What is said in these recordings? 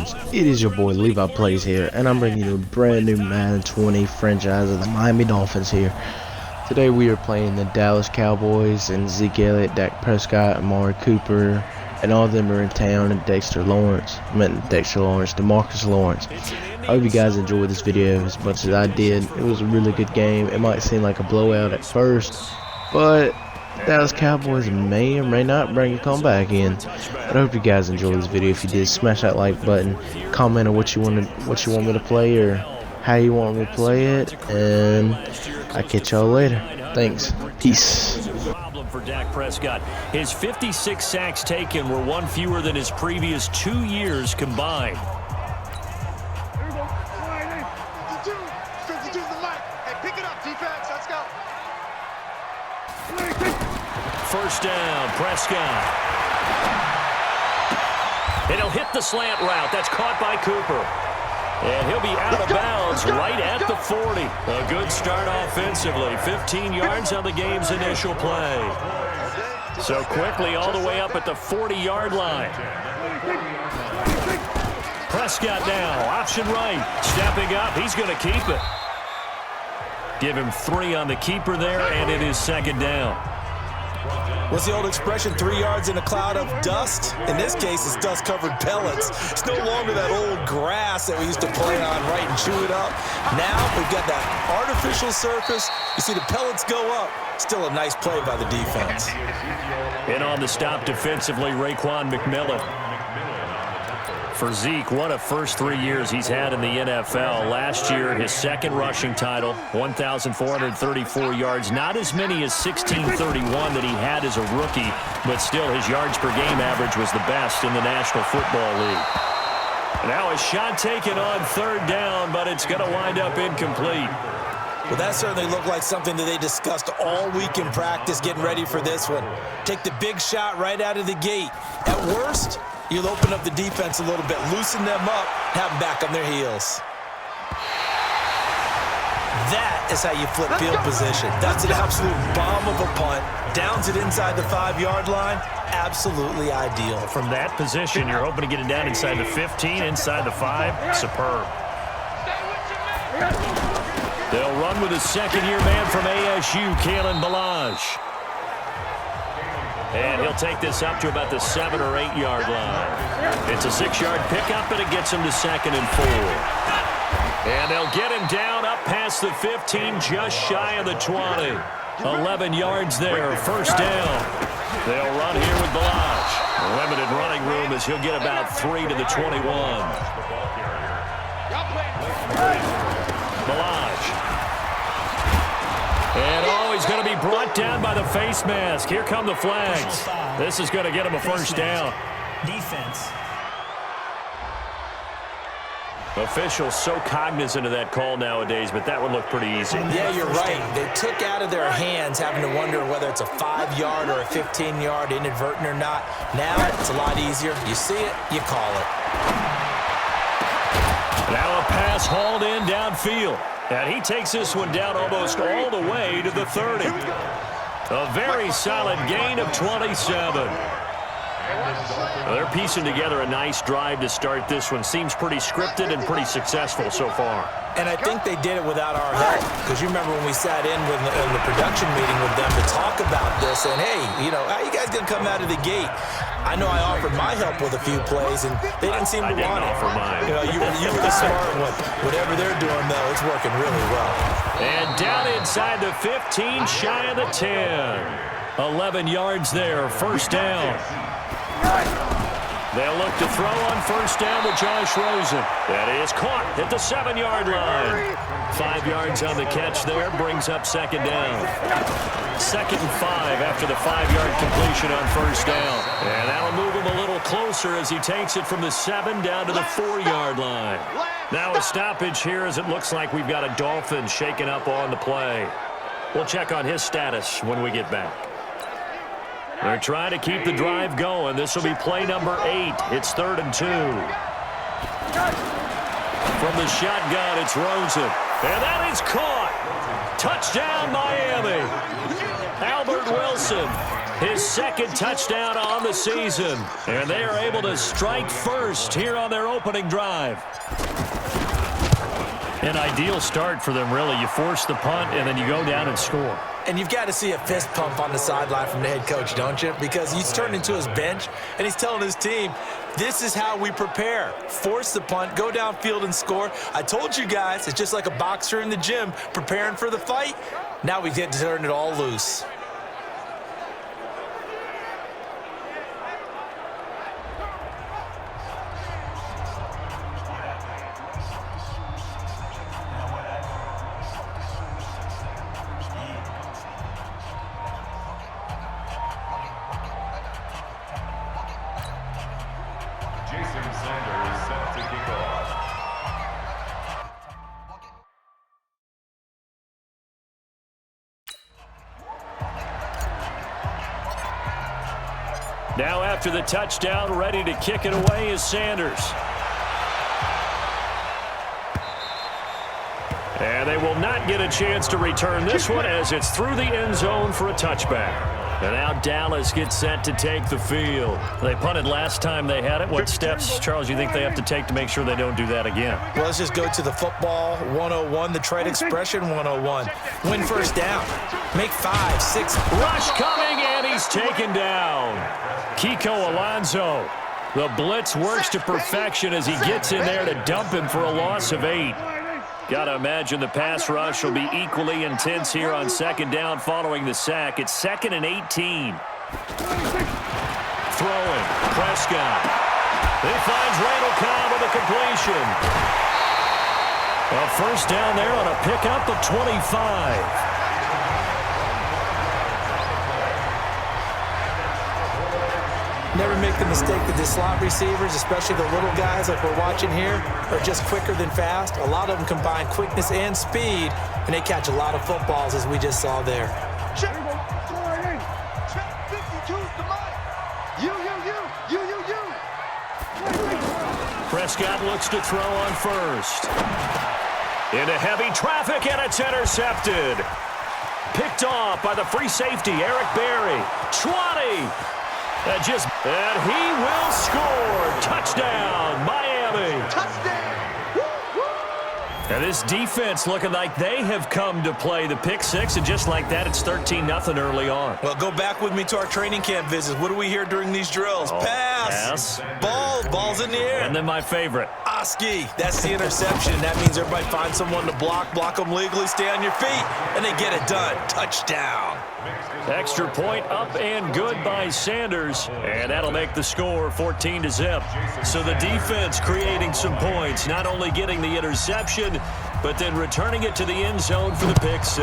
Dolphins. It is your boy Levi Plays here, and I'm bringing you a brand new Madden 20 franchise of the Miami Dolphins here. Today we are playing the Dallas Cowboys, and Zeke Elliott, Dak Prescott, Amari Cooper, and all of them are in town, and Demarcus Lawrence. I hope you guys enjoyed this video as much as I did. It was a really good game. It might seem like a blowout at first, but Dallas Cowboys may or may not bring a comeback in. But I hope you guys enjoyed this video. If you did, smash that like button, comment on what you want me to play or how you want me to play it, and I'll catch y'all later. Thanks. Peace. For Dak Prescott. His 56 sacks taken were one fewer than his previous 2 years combined. Here we go. 52 the line. Hey, pick it up, defense. Let's go. First down, Prescott. And he'll hit the slant route. That's caught by Cooper. And he'll be out of bounds right at the 40. A good start offensively. 15 yards on the game's initial play. So quickly all the way up at the 40-yard line. Prescott now, option right. Stepping up, he's going to keep it. Give him 3 on the keeper there, and it is second down. What's the old expression, 3 yards in a cloud of dust? In this case, it's dust-covered pellets. It's no longer that old grass that we used to play on, right, and chew it up. Now we've got that artificial surface. You see the pellets go up. Still a nice play by the defense. And on the stop defensively, Raekwon McMillan. For Zeke, one of first 3 years he's had in the NFL. Last year, his second rushing title, 1,434 yards. Not as many as 1,631 that he had as a rookie, but still his yards per game average was the best in the National Football League. Now a shot taken on third down, but it's going to wind up incomplete. Well, that certainly looked like something that they discussed all week in practice, getting ready for this one. Take the big shot right out of the gate. At worst, you'll open up the defense a little bit, loosen them up, have them back on their heels. That is how you flip field position. That's an absolute bomb of a punt. Downs it inside the 5-yard line. Absolutely ideal. From that position, you're hoping to get it down inside the 15, inside the 5. Superb. They'll run with a second-year man from ASU, Kalen Ballage. And he'll take this up to about the 7- or 8-yard line. It's a 6-yard pickup, and it gets him to 2nd and 4. And they'll get him down up past the 15, just shy of the 20. 11 yards there, first down. They'll run here with Ballage. Limited running room as he'll get about 3 to the 21. Ballage. And he's going to be brought down by the face mask. Here come the flags. This is going to get him a first down. Defense. Officials so cognizant of that call nowadays, but that would look pretty easy. Yeah, you're right. They took out of their hands having to wonder whether it's a 5-yard or a 15-yard inadvertent or not. Now it's a lot easier. You see it, you call it. Now a pass hauled in downfield. And he takes this one down almost all the way to the 30. A very solid gain of 27. Well, they're piecing together a nice drive to start this one. Seems pretty scripted and pretty successful so far. And I think they did it without our help. Because you remember when we sat in the production meeting with them to talk about this. And, hey, you know, how you guys going to come out of the gate? I know I offered my help with a few plays, and they didn't seem to want it. You know, you were the smart one. Whatever they're doing, though, it's working really well. And down inside the 15, shy of the 10. 11 yards there, first down. They'll look to throw on first down with Josh Rosen. That is caught at the 7-yard line. 5 yards on the catch there, brings up second down. 2nd and 5 after the 5-yard completion on first down. And that'll move him a little closer as he takes it from the 7 down to the 4-yard line. Now a stoppage here as it looks like we've got a Dolphin shaken up on the play. We'll check on his status when we get back. They're trying to keep the drive going. This will be play number 8. It's 3rd and 2. From the shotgun, it's Rosen. And that is caught. Touchdown, Miami. Albert Wilson His second touchdown on the season. And they are able to strike first here on their opening drive. An ideal start for them, really. You force the punt, and then you go down and score. And you've got to see a fist pump on the sideline from the head coach, don't you? Because he's turned into his bench, and he's telling his team, this is how we prepare. Force the punt, go downfield and score. I told you guys, it's just like a boxer in the gym preparing for the fight. Now we get to turn it all loose. Now after the touchdown, ready to kick it away is Sanders. And they will not get a chance to return this one as it's through the end zone for a touchback. And now Dallas gets set to take the field. They punted last time they had it. What steps, Charles, you think they have to take to make sure they don't do that again? Well, let's just go to the football 101, the trade expression 101. Win first down. Make 5, 6. Rush coming, and he's taken down. Kiko Alonso. The blitz works to perfection as he gets in there to dump him for a loss of 8. Got to imagine the pass rush will be equally intense here on second down following the sack. It's 2nd and 18. Throwing. Prescott. He finds Randall Cobb with a completion. A first down there on a pickup of 25. Never make the mistake that the slot receivers, especially the little guys like we're watching here, are just quicker than fast. A lot of them combine quickness and speed, and they catch a lot of footballs, as we just saw there. Check. Check 52's the mic. You. Prescott looks to throw on first. Into heavy traffic, and it's intercepted. Picked off by the free safety, Eric Berry. 20. And he will score. Touchdown, Miami. Touchdown. And this defense looking like they have come to play. The pick 6, and just like that, it's 13-0 early on. Well, go back with me to our training camp visits. What do we hear during these drills? Pass. Ball's in the air. And then my favorite. Oski. That's the interception. That means everybody finds someone to block them legally, stay on your feet, and they get it done. Touchdown. Extra point up and good by Sanders, and that'll make the score 14-0. So the defense creating some points, not only getting the interception, but then returning it to the end zone for the pick 6.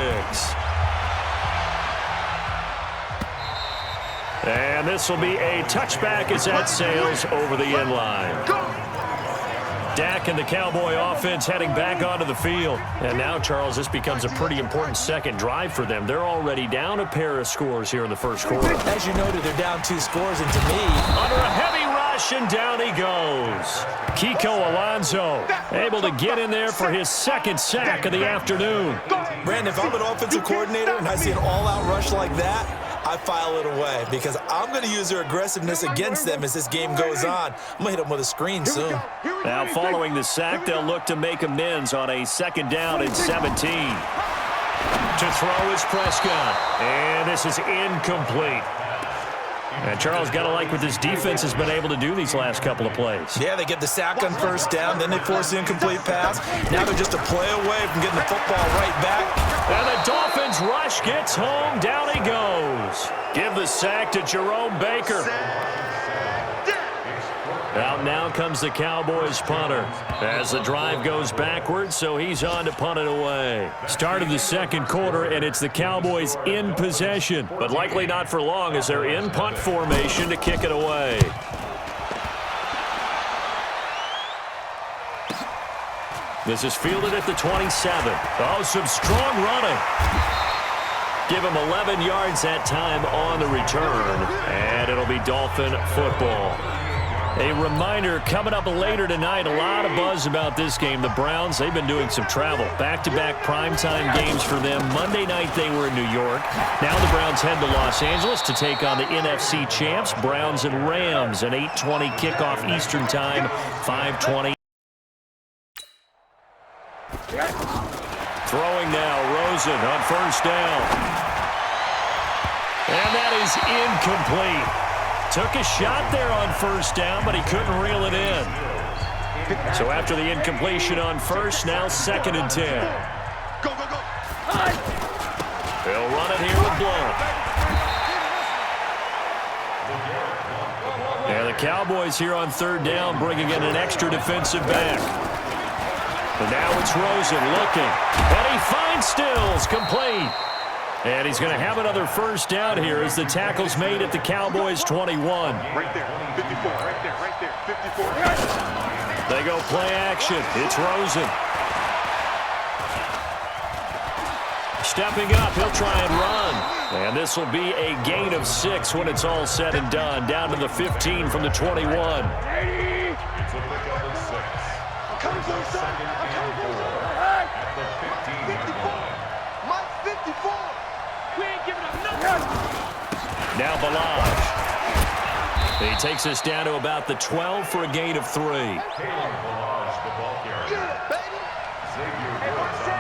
And this will be a touchback as that sails over the end line. Dak and the Cowboy offense heading back onto the field. And now, Charles, this becomes a pretty important second drive for them. They're already down a pair of scores here in the first quarter. As you noted, they're down 2 scores, and to me, under a heavy rush, and down he goes. Kiko Alonso able to get in there for his second sack of the afternoon. Brandon, if I'm an offensive coordinator and I see an all-out rush like that, I file it away because I'm going to use their aggressiveness against them as this game goes on. I'm going to hit them with a screen soon. Now, following the sack, they'll look to make amends on a 2nd down and 17. To throw is Prescott, and this is incomplete. And Charles, got to like what this defense has been able to do these last couple of plays. Yeah, they get the sack on first down, then they force the incomplete pass. Now they're just a play away from getting the football right back. And the Dolphins rush gets home. Down he goes. Give the sack to Jerome Baker. Out now comes the Cowboys punter as the drive goes backwards, so he's on to punt it away. Start of the second quarter, and it's the Cowboys in possession, but likely not for long as they're in punt formation to kick it away. This is fielded at the 27. Oh, some strong running. Give him 11 yards that time on the return, and it'll be Dolphin football. A reminder, coming up later tonight, a lot of buzz about this game. The Browns, they've been doing some travel. Back-to-back primetime games for them. Monday night they were in New York. Now the Browns head to Los Angeles to take on the NFC champs, Browns and Rams. An 8:20 kickoff Eastern time, 5:20. Throwing now, Rosen on first down. And that is incomplete. Took a shot there on first down, but he couldn't reel it in. So after the incompletion on first, now 2nd and 10. Go, go, go. They'll run it here with Blount. And the Cowboys here on 3rd down, bringing in an extra defensive back. And now it's Rosen looking. And he finds Stills, complete. And he's going to have another first down here as the tackle's made at the Cowboys' 21. Right there, 54, right there, 54. They go play action. It's Rosen. Stepping up, he'll try and run. And this will be a gain of 6 when it's all said and done. Down to the 15 from the 21. It's a pick of 6. Coming for the son. Coming for the son. At the 54. Mike 54. We ain't giving up nothing. Now Balaj. He takes us down to about the 12 for a gain of 3. Yeah, baby. Hey, one set.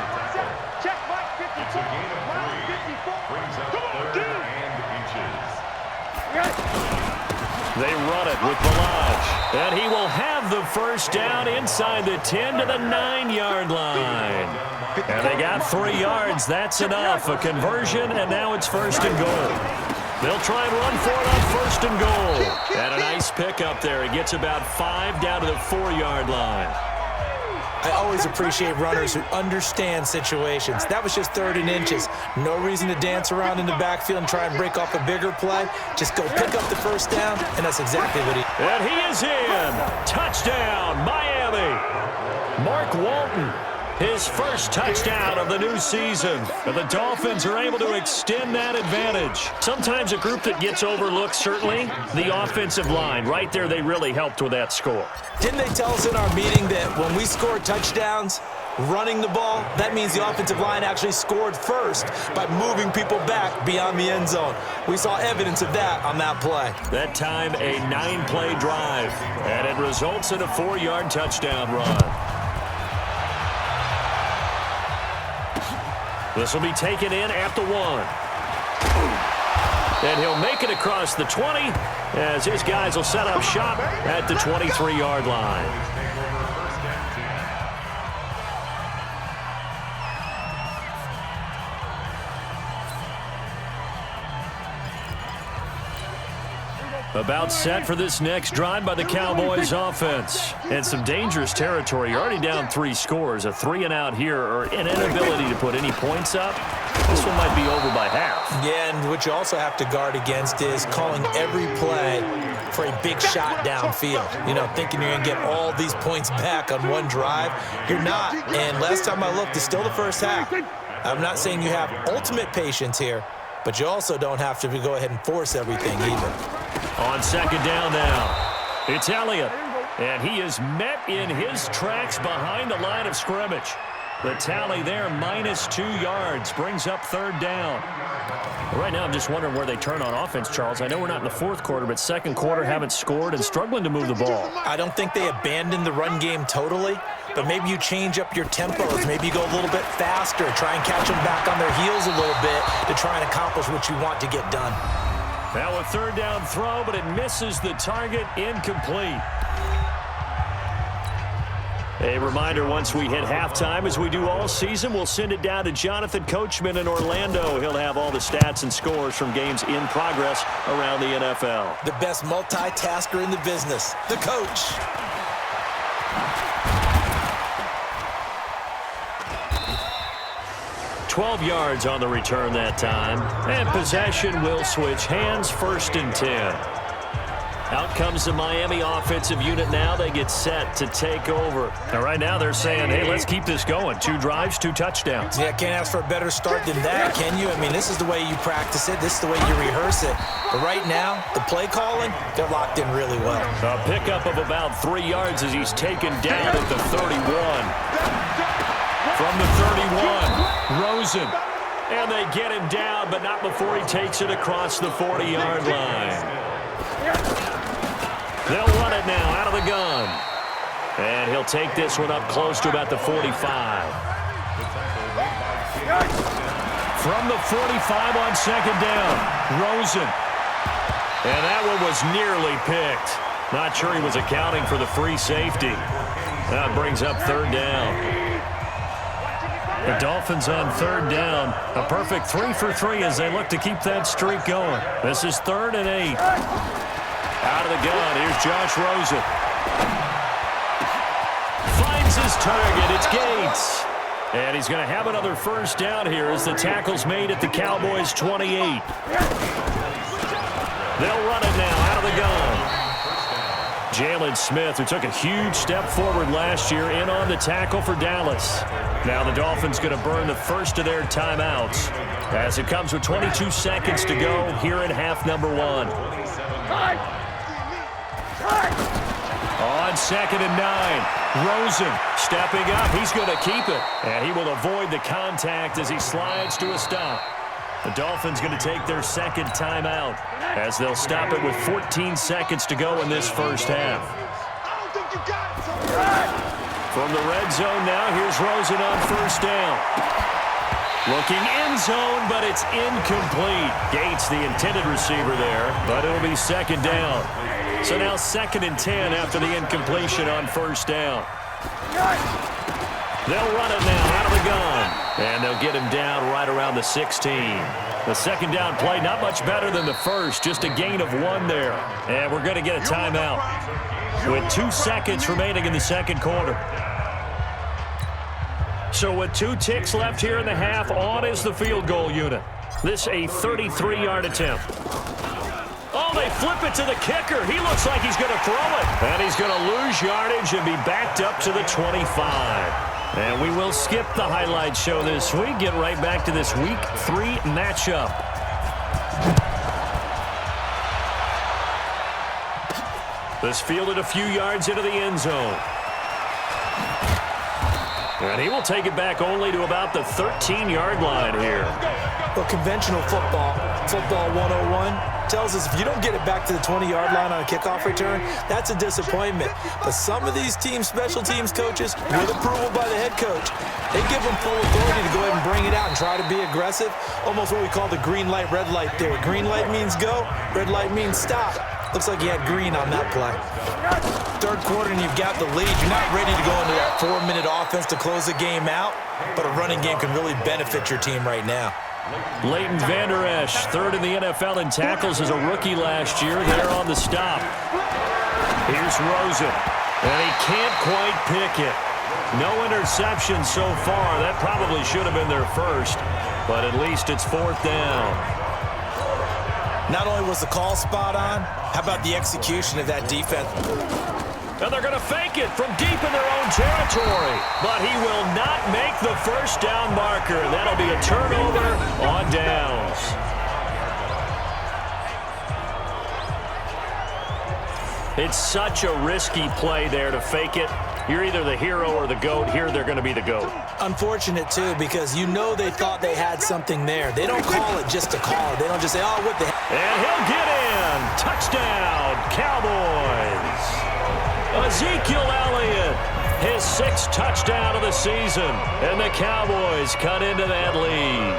Check Mike 54. Mike 54. Brings up 3rd and inches. They run it with Balaj. And he will have the first down inside the 10 to the 9-yard line. And they got 3 yards. That's enough. A conversion, and now it's 1st and goal. They'll try and run for it on 1st and goal. And a nice pickup there. He gets about 5 down to the 4-yard line. I always appreciate runners who understand situations. That was just 3rd and inches. No reason to dance around in the backfield and try and break off a bigger play. Just go pick up the first down, and that's exactly what he did. And he is in. Touchdown, Miami. Mark Walton. His first touchdown of the new season. And the Dolphins are able to extend that advantage. Sometimes a group that gets overlooked, certainly, the offensive line. Right there, they really helped with that score. Didn't they tell us in our meeting that when we score touchdowns, running the ball, that means the offensive line actually scored first by moving people back beyond the end zone. We saw evidence of that on that play. That time, a 9-play drive. And it results in a 4-yard touchdown run. This will be taken in at the 1. And he'll make it across the 20 as his guys will set up shop at the 23-yard line. About set for this next drive by the Cowboys offense. And some dangerous territory. You're already down 3 scores. A 3-and-out here or an inability to put any points up. This one might be over by half. Yeah, and what you also have to guard against is calling every play for a big shot downfield. You know, thinking you're going to get all these points back on one drive. You're not. And last time I looked, it's still the first half. I'm not saying you have ultimate patience here, but you also don't have to go ahead and force everything either. On 2nd down now, it's Elliott. And he is met in his tracks behind the line of scrimmage. The tally there, -2 yards, brings up 3rd down. Right now, I'm just wondering where they turn on offense, Charles. I know we're not in the 4th quarter, but 2nd quarter haven't scored and struggling to move the ball. I don't think they abandoned the run game totally, but maybe you change up your tempos. Maybe you go a little bit faster, try and catch them back on their heels a little bit to try and accomplish what you want to get done. Now a 3rd down throw, but it misses the target, incomplete. A reminder, once we hit halftime, as we do all season, we'll send it down to Jonathan Coachman in Orlando. He'll have all the stats and scores from games in progress around the NFL. The best multitasker in the business, the coach. $12 yards on the return that time. And possession will switch hands, 1st and 10. Out comes the Miami offensive unit now. They get set to take over. And right now they're saying, hey, let's keep this going. 2 drives, 2 touchdowns. Yeah, can't ask for a better start than that, can you? I mean, this is the way you practice it. This is the way you rehearse it. But right now, the play calling, they're locked in really well. A pickup of about 3 yards as he's taken down at the 31. From the 31, Rosen. And they get him down, but not before he takes it across the 40-yard line. They'll run it now out of the gun. And he'll take this one up close to about the 45. From the 45 on second down, Rosen. And that one was nearly picked. Not sure he was accounting for the free safety. That brings up third down. The Dolphins on third down. A perfect 3 for 3 as they look to keep that streak going. This is 3rd and 8. Out of the gun, here's Josh Rosen. Finds his target, it's Gates. And he's going to have another first down here as the tackle's made at the Cowboys' 28. They'll run it now out of the gun. Jalen Smith, who took a huge step forward last year, in on the tackle for Dallas. Now the Dolphins going to burn the first of their timeouts as it comes with 22 seconds to go here in half number 1. On 2nd and 9, Rosen stepping up. He's going to keep it. And he will avoid the contact as he slides to a stop. The Dolphins going to take their second timeout as they'll stop it with 14 seconds to go in this first half. From the red zone now, here's Rosen on first down. Looking end zone, but it's incomplete. Gates, the intended receiver there, but it'll be second down. So now 2nd and 10 after the incompletion on first down. They'll run it now out of the gun. And they'll get him down right around the 16. The second down play, not much better than the first, just a gain of 1 there. And we're going to get a timeout with 2 seconds remaining in the second quarter. So with 2 ticks left here in the half, on is the field goal unit. This a 33-yard attempt. Oh, they flip it to the kicker. He looks like he's going to throw it. And he's going to lose yardage and be backed up to the 25. And we will skip the highlight show this week. Get right back to this Week 3 matchup. This fielded a few yards into the end zone. And he will take it back only to about the 13-yard line here. Well, conventional football 101, tells us if you don't get it back to the 20-yard line on a kickoff return, that's a disappointment. But some of these special teams coaches, with approval by the head coach, they give them full authority to go ahead and bring it out and try to be aggressive. Almost what we call the green light, red light theory. Green light means go, red light means stop. Looks like you had green on that play. Third quarter and you've got the lead. You're not ready to go into that 4-minute offense to close the game out, but a running game can really benefit your team right now. Leighton Vander Esch, 3rd in the NFL in tackles as a rookie last year. There on the stop. Here's Rosen, and he can't quite pick it. No interception so far. That probably should have been their first, but at least it's 4th down. Not only was the call spot on, how about the execution of that defense? And they're going to fake it from deep in their own territory. But he will not make the first down marker. That'll be a turnover on downs. It's such a risky play there to fake it. You're either the hero or the GOAT. Here they're going to be the GOAT. Unfortunate, too, because you know they thought they had something there. They don't call it just to call it. They don't just say, oh, what the heck. And he'll get in. Touchdown, Cowboys. Ezekiel Elliott, his 6th touchdown of the season. And the Cowboys cut into that lead.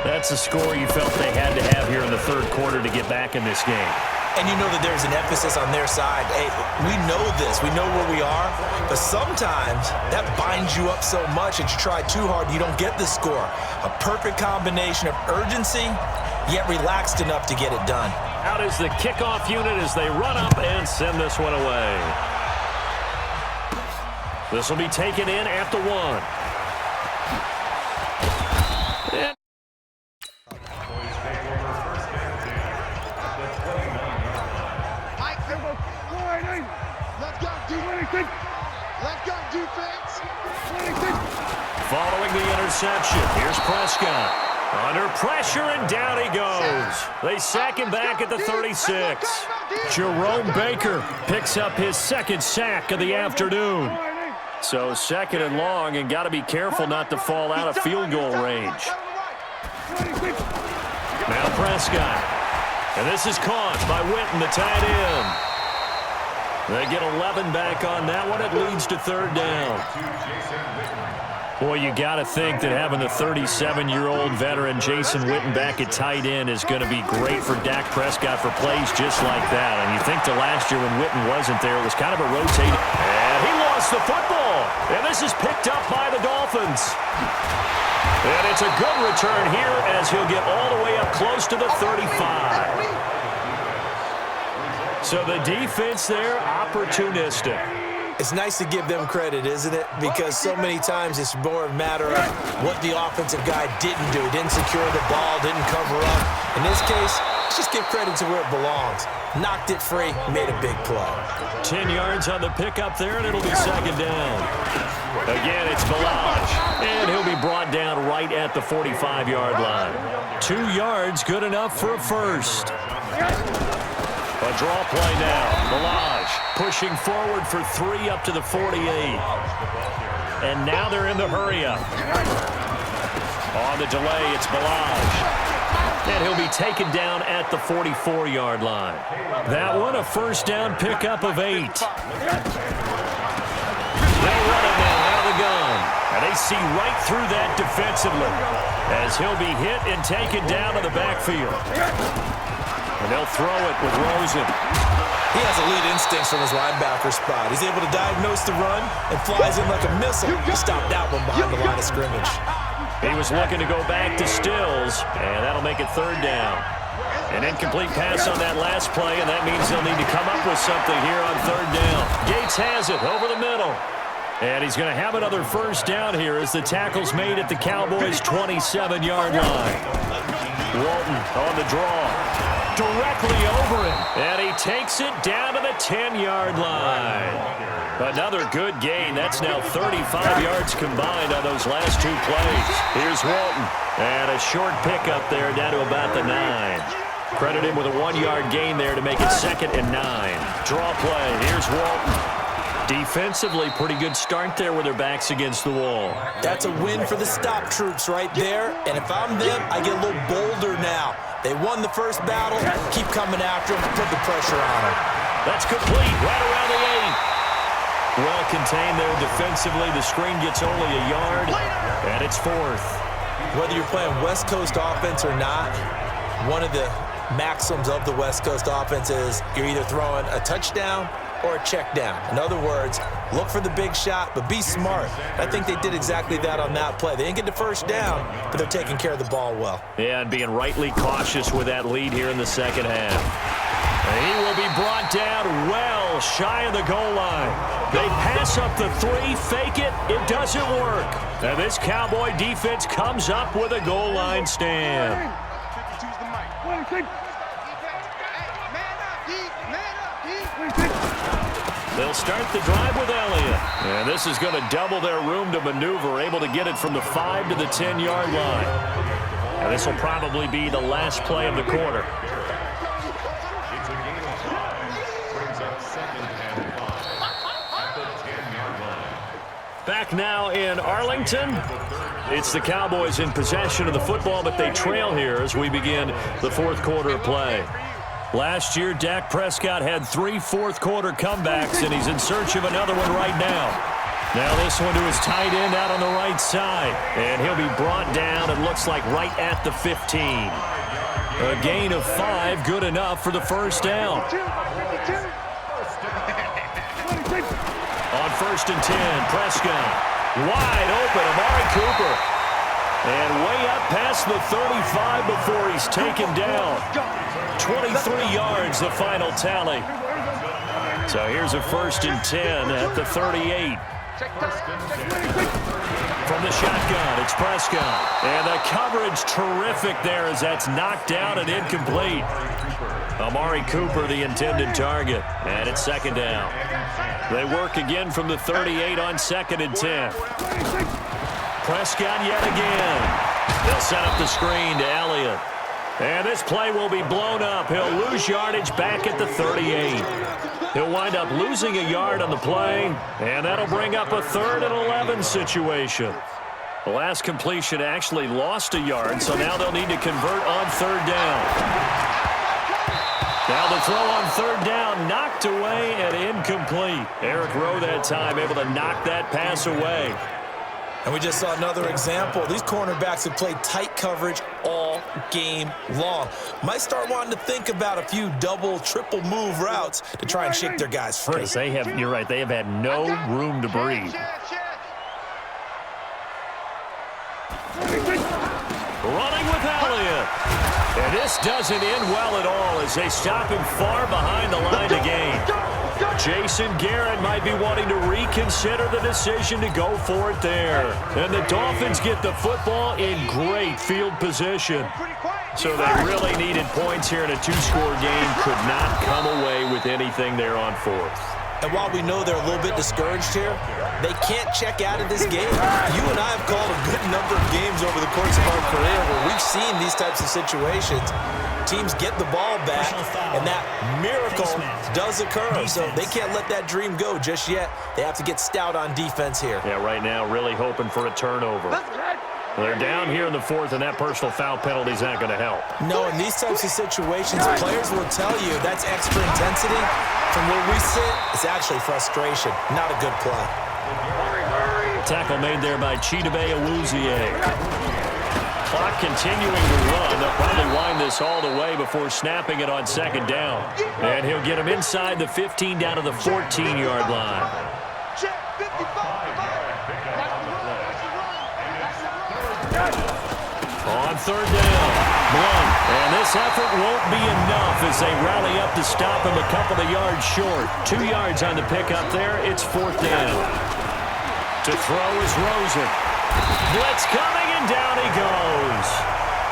That's the score you felt they had to have here in the third quarter to get back in this game. And you know that there's an emphasis on their side. Hey, we know this. We know where we are. But sometimes that binds you up so much that you try too hard, you don't get the score. A perfect combination of urgency, yet relaxed enough to get it done. Out is the kickoff unit as they run up and send this one away. This will be taken in at the 1. Let's go, defense. Following the interception, here's Prescott. Under pressure, and down he goes. They sack him back at the 36. Jerome Baker picks up his second sack of the afternoon. So second and long, and got to be careful not to fall out of field goal range. Now Prescott. And this is caught by Witten, the tight end. They get 11 back on that one. It leads to third down. Boy, you got to think that having the 37-year-old veteran Jason Witten back at tight end is going to be great for Dak Prescott for plays just like that. And you think the last year when Witten wasn't there, it was kind of a rotating. And he lost the football. And this is picked up by the Dolphins. And it's a good return here as he'll get all the way up close to the 35. So the defense there, opportunistic. It's nice to give them credit, isn't it? Because so many times it's more a matter of what the offensive guy didn't do. Didn't secure the ball, didn't cover up. In this case, let's just give credit to where it belongs. Knocked it free, made a big play. 10 yards on the pickup there, and it'll be second down. Again, it's Balaj, and he'll be brought down right at the 45-yard line. 2 yards, good enough for a first. A draw play now. Balaj pushing forward for 3 up to the 48. And now they're in the hurry-up. On the delay, it's Balaj. And he'll be taken down at the 44-yard line. That one, a first down pickup of 8. They'll run it now out of the gun. And they see right through that defensively as he'll be hit and taken down to the backfield. And they'll throw it with Rosen. He has elite instincts from his linebacker spot. He's able to diagnose the run and flies in like a missile to stop that one behind the line of scrimmage. He was looking to go back to Stills, and that'll make it third down. An incomplete pass on that last play, and that means they'll need to come up with something here on third down. Gates has it over the middle. And he's going to have another first down here as the tackle's made at the Cowboys' 27-yard line. Walton on the draw. Directly over him. And he takes it down to the 10-yard line. Another good gain. That's now 35 yards combined on those last 2 plays. Here's Walton. And a short pickup there down to about the 9. Credit him with a 1-yard gain there to make it 2nd and 9. Draw play. Here's Walton. Defensively, pretty good start there with their backs against the wall. That's a win for the stop troops right there. And if I'm them, I get a little bolder now. They won the first battle. Keep coming after them. Put the pressure on them. That's complete right around the 8. Well contained there defensively. The screen gets only a yard, and it's 4th. Whether you're playing West Coast offense or not, one of the maxims of the West Coast offense is you're either throwing a touchdown or a check down. In other words, look for the big shot, but be smart. I think they did exactly that on that play. They didn't get the first down, but they're taking care of the ball well. Yeah, and being rightly cautious with that lead here in the second half. And he will be brought down well shy of the goal line. They pass up the 3, fake it, it doesn't work. And this Cowboy defense comes up with a goal line stand. They'll start the drive with Elliott. And this is going to double their room to maneuver, able to get it from the 5 to the 10-yard line. And this will probably be the last play of the quarter. Back now in Arlington. It's the Cowboys in possession of the football, but they trail here as we begin the 4th quarter of play. Last year, Dak Prescott had 3 fourth-quarter comebacks, and he's in search of another one right now. Now this one to his tight end out on the right side, and he'll be brought down, it looks like, right at the 15. A gain of 5, good enough for the first down. On 1st and 10, Prescott wide open, Amari Cooper. And way up past the 35 before he's taken down. 23 yards, the final tally. So here's a 1st and 10 at the 38. From the shotgun, it's Prescott. And the coverage terrific there as that's knocked down and incomplete. Amari Cooper, the intended target. And it's 2nd down. They work again from the 38 on 2nd and 10. Prescott yet again. They'll set up the screen to Elliott. And this play will be blown up. He'll lose yardage back at the 38. He'll wind up losing a yard on the play, and that'll bring up a 3rd and 11 situation. The last completion actually lost a yard, so now they'll need to convert on 3rd down. Now the throw on 3rd down, knocked away and incomplete. Eric Rowe that time able to knock that pass away. And we just saw another example. These cornerbacks have played tight coverage all game long. Might start wanting to think about a few double, triple move routes to try and shake their guys free. Because they have, you're right, they have had no room to breathe. Running with Elliott. And this doesn't end well at all as they stop him far behind the line to gain. Jason Garrett might be wanting to reconsider the decision to go for it there. And the Dolphins get the football in great field position. So they really needed points here in a 2-score game. Could not come away with anything there on 4th. And while we know they're a little bit discouraged here, they can't check out of this game. You and I have called a good number of games over the course of our career where we've seen these types of situations. Teams get the ball back, and that miracle does occur. So they can't let that dream go just yet. They have to get stout on defense here. Yeah, right now really hoping for a turnover. They're down here in the 4th, and that personal foul penalty is not going to help. No, in these types of situations, players will tell you that's extra intensity. From where we sit, it's actually frustration. Not a good play. Tackle made there by Chidobe Awuzie. Clock continuing to run. They'll probably wind this all the way before snapping it on 2nd down. And he'll get him inside the 15 down to the 14-yard line. On 3rd down, Blunt. And this effort won't be enough as they rally up to stop him a couple of yards short. 2 yards on the pickup there. It's 4th down. To throw is Rosen. Blitz coming, and down he goes.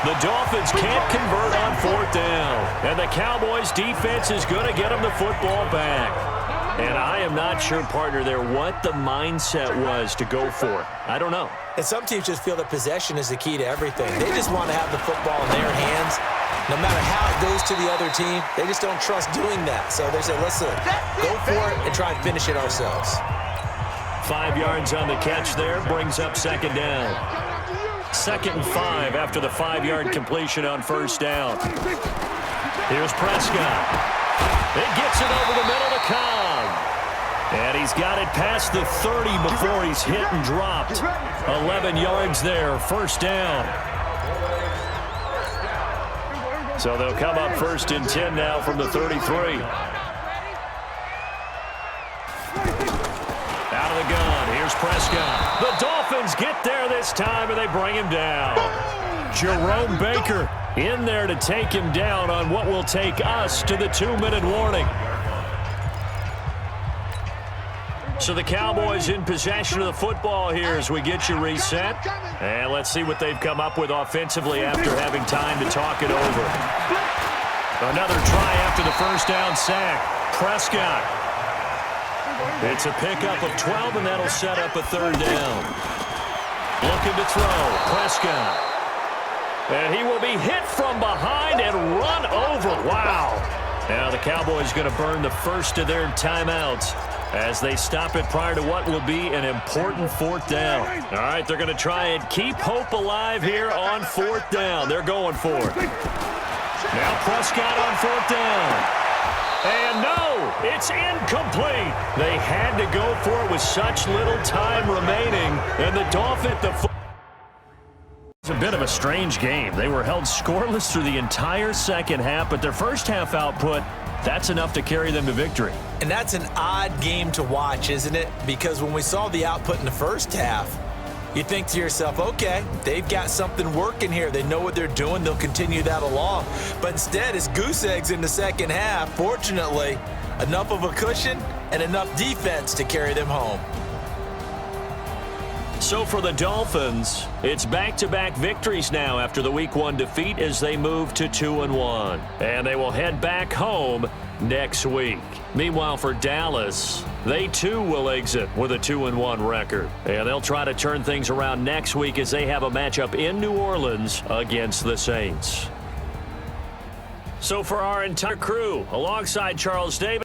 The Dolphins can't convert on 4th down. And the Cowboys defense is going to get them the football back. And I am not sure, partner, there what the mindset was to go for it. I don't know. And some teams just feel that possession is the key to everything. They just want to have the football in their hands. No matter how it goes to the other team, they just don't trust doing that. So they say, listen, go for it and try and finish it ourselves. 5 yards on the catch there, brings up 2nd down. 2nd and 5 after the 5-yard completion on 1st down. Here's Prescott. It gets it over the middle to Cobb. And he's got it past the 30 before he's hit and dropped. 11 yards there, 1st down. So they'll come up 1st and 10 now from the 33. Out of the gun, here's Prescott. The Dolphins get there this time, and they bring him down. Jerome Baker in there to take him down on what will take us to the 2-minute warning. So the Cowboys in possession of the football here as we get you reset. And let's see what they've come up with offensively after having time to talk it over. Another try after the 1st down sack. Prescott. It's a pickup of 12, and that'll set up a 3rd down. Looking to throw. Prescott. And he will be hit from behind and run over. Wow. Now the Cowboys going to burn the first of their timeouts as they stop it prior to what will be an important 4th down. All right, they're going to try and keep hope alive here on 4th down. They're going for it. Now Prescott on 4th down. And no, it's incomplete. They had to go for it with such little time remaining. And the Dolphins, it's a bit of a strange game. They were held scoreless through the entire 2nd half, but their 1st half output, that's enough to carry them to victory. And that's an odd game to watch, isn't it? Because when we saw the output in the 1st half, you think to yourself, okay, they've got something working here. They know what they're doing. They'll continue that along. But instead, it's goose eggs in the 2nd half. Fortunately, enough of a cushion and enough defense to carry them home. So for the Dolphins, it's back-to-back victories now after the Week 1 defeat as they move to 2-1. And they will head back home next week. Meanwhile, for Dallas, they too will exit with a 2-1 record. And they'll try to turn things around next week as they have a matchup in New Orleans against the Saints. So for our entire crew, alongside Charles Davis,